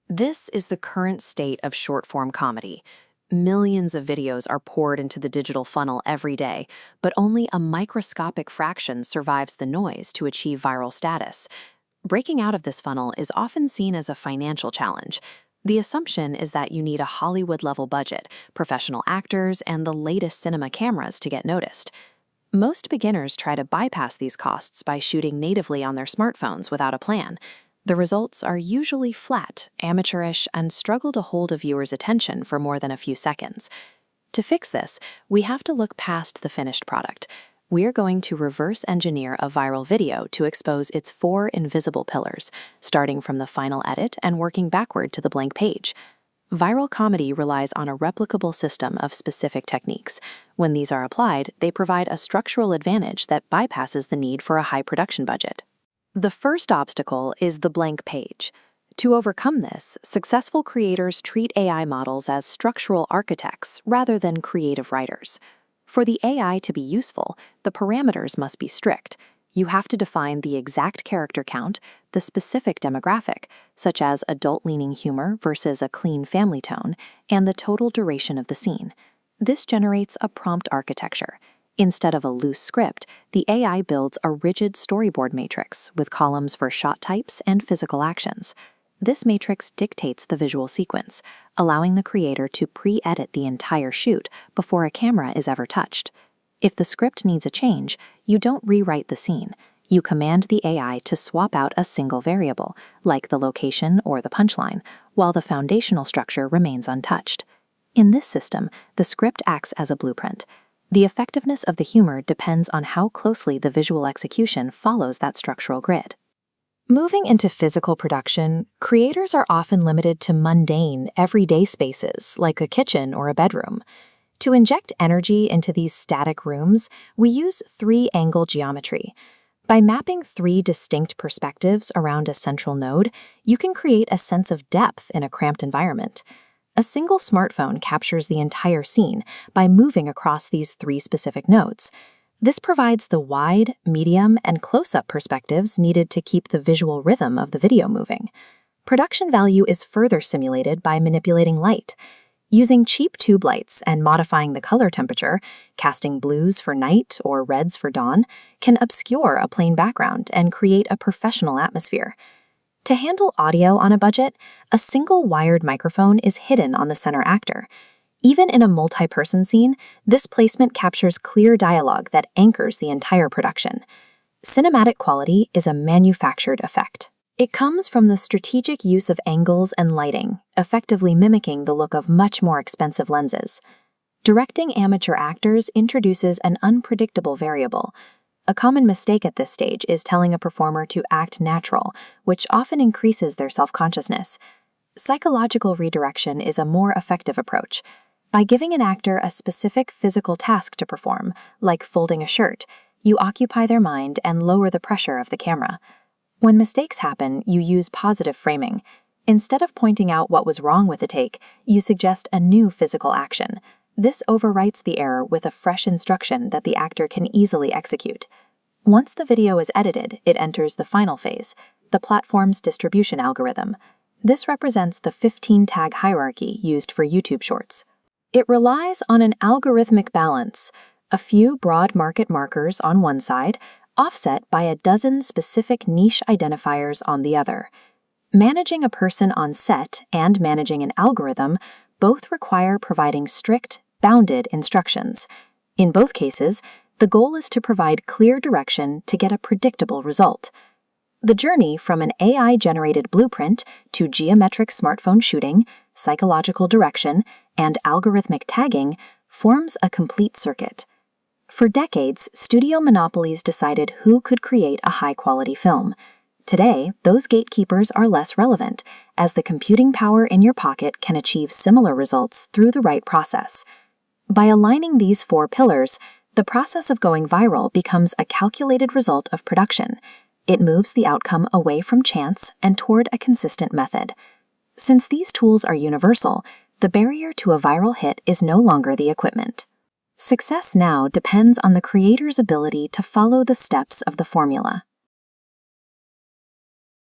This is the current state of short-form comedy. Millions of videos are poured into the digital funnel every day, but only a microscopic fraction survives the noise to achieve viral status. Breaking out of this funnel is often seen as a financial challenge. The assumption is that you need a Hollywood-level budget, professional actors, and the latest cinema cameras to get noticed. Most beginners try to bypass these costs by shooting natively on their smartphones without a plan. The results are usually flat, amateurish, and struggle to hold a viewer's attention for more than a few seconds. To fix this, we have to look past the finished product. We're going to reverse engineer a viral video to expose its 4 invisible pillars, starting from the final edit and working backward to the blank page. Viral comedy relies on a replicable system of specific techniques. When these are applied, they provide a structural advantage that bypasses the need for a high production budget. The first obstacle is the blank page. To overcome this, successful creators treat AI models as structural architects rather than creative writers. For the AI to be useful, the parameters must be strict. You have to define the exact character count, the specific demographic, such as adult-leaning humor versus a clean family tone, and the total duration of the scene. This generates a prompt architecture. Instead of a loose script, the AI builds a rigid storyboard matrix with columns for shot types and physical actions. This matrix dictates the visual sequence, allowing the creator to pre-edit the entire shoot before a camera is ever touched. If the script needs a change, you don't rewrite the scene. You command the AI to swap out a single variable, like the location or the punchline, while the foundational structure remains untouched. In this system, the script acts as a blueprint. The effectiveness of the humor depends on how closely the visual execution follows that structural grid. Moving into physical production, creators are often limited to mundane, everyday spaces like a kitchen or a bedroom. To inject energy into these static rooms, we use 3-angle geometry. By mapping 3 distinct perspectives around a central node, you can create a sense of depth in a cramped environment. A single smartphone captures the entire scene by moving across these 3 specific nodes. This provides the wide, medium, and close-up perspectives needed to keep the visual rhythm of the video moving. Production value is further simulated by manipulating light. Using cheap tube lights and modifying the color temperature, casting blues for night or reds for dawn, can obscure a plain background and create a professional atmosphere. To handle audio on a budget, a single wired microphone is hidden on the center actor. Even in a multi-person scene, this placement captures clear dialogue that anchors the entire production. Cinematic quality is a manufactured effect. It comes from the strategic use of angles and lighting, effectively mimicking the look of much more expensive lenses. Directing amateur actors introduces an unpredictable variable. A common mistake at this stage is telling a performer to act natural, which often increases their self-consciousness. Psychological redirection is a more effective approach. By giving an actor a specific physical task to perform, like folding a shirt, you occupy their mind and lower the pressure of the camera. When mistakes happen, you use positive framing. Instead of pointing out what was wrong with the take, you suggest a new physical action. This overwrites the error with a fresh instruction that the actor can easily execute. Once the video is edited, it enters the final phase, the platform's distribution algorithm. This represents the 15-tag hierarchy used for YouTube Shorts. It relies on an algorithmic balance, a few broad market markers on one side, offset by a dozen specific niche identifiers on the other. Managing a person on set and managing an algorithm both require providing strict, bounded instructions. In both cases, the goal is to provide clear direction to get a predictable result. The journey from an AI-generated blueprint to geometric smartphone shooting, psychological direction, and algorithmic tagging forms a complete circuit. For decades, studio monopolies decided who could create a high-quality film. Today, those gatekeepers are less relevant, as the computing power in your pocket can achieve similar results through the right process. By aligning these 4 pillars, the process of going viral becomes a calculated result of production. It moves the outcome away from chance and toward a consistent method. Since these tools are universal, the barrier to a viral hit is no longer the equipment. Success now depends on the creator's ability to follow the steps of the formula.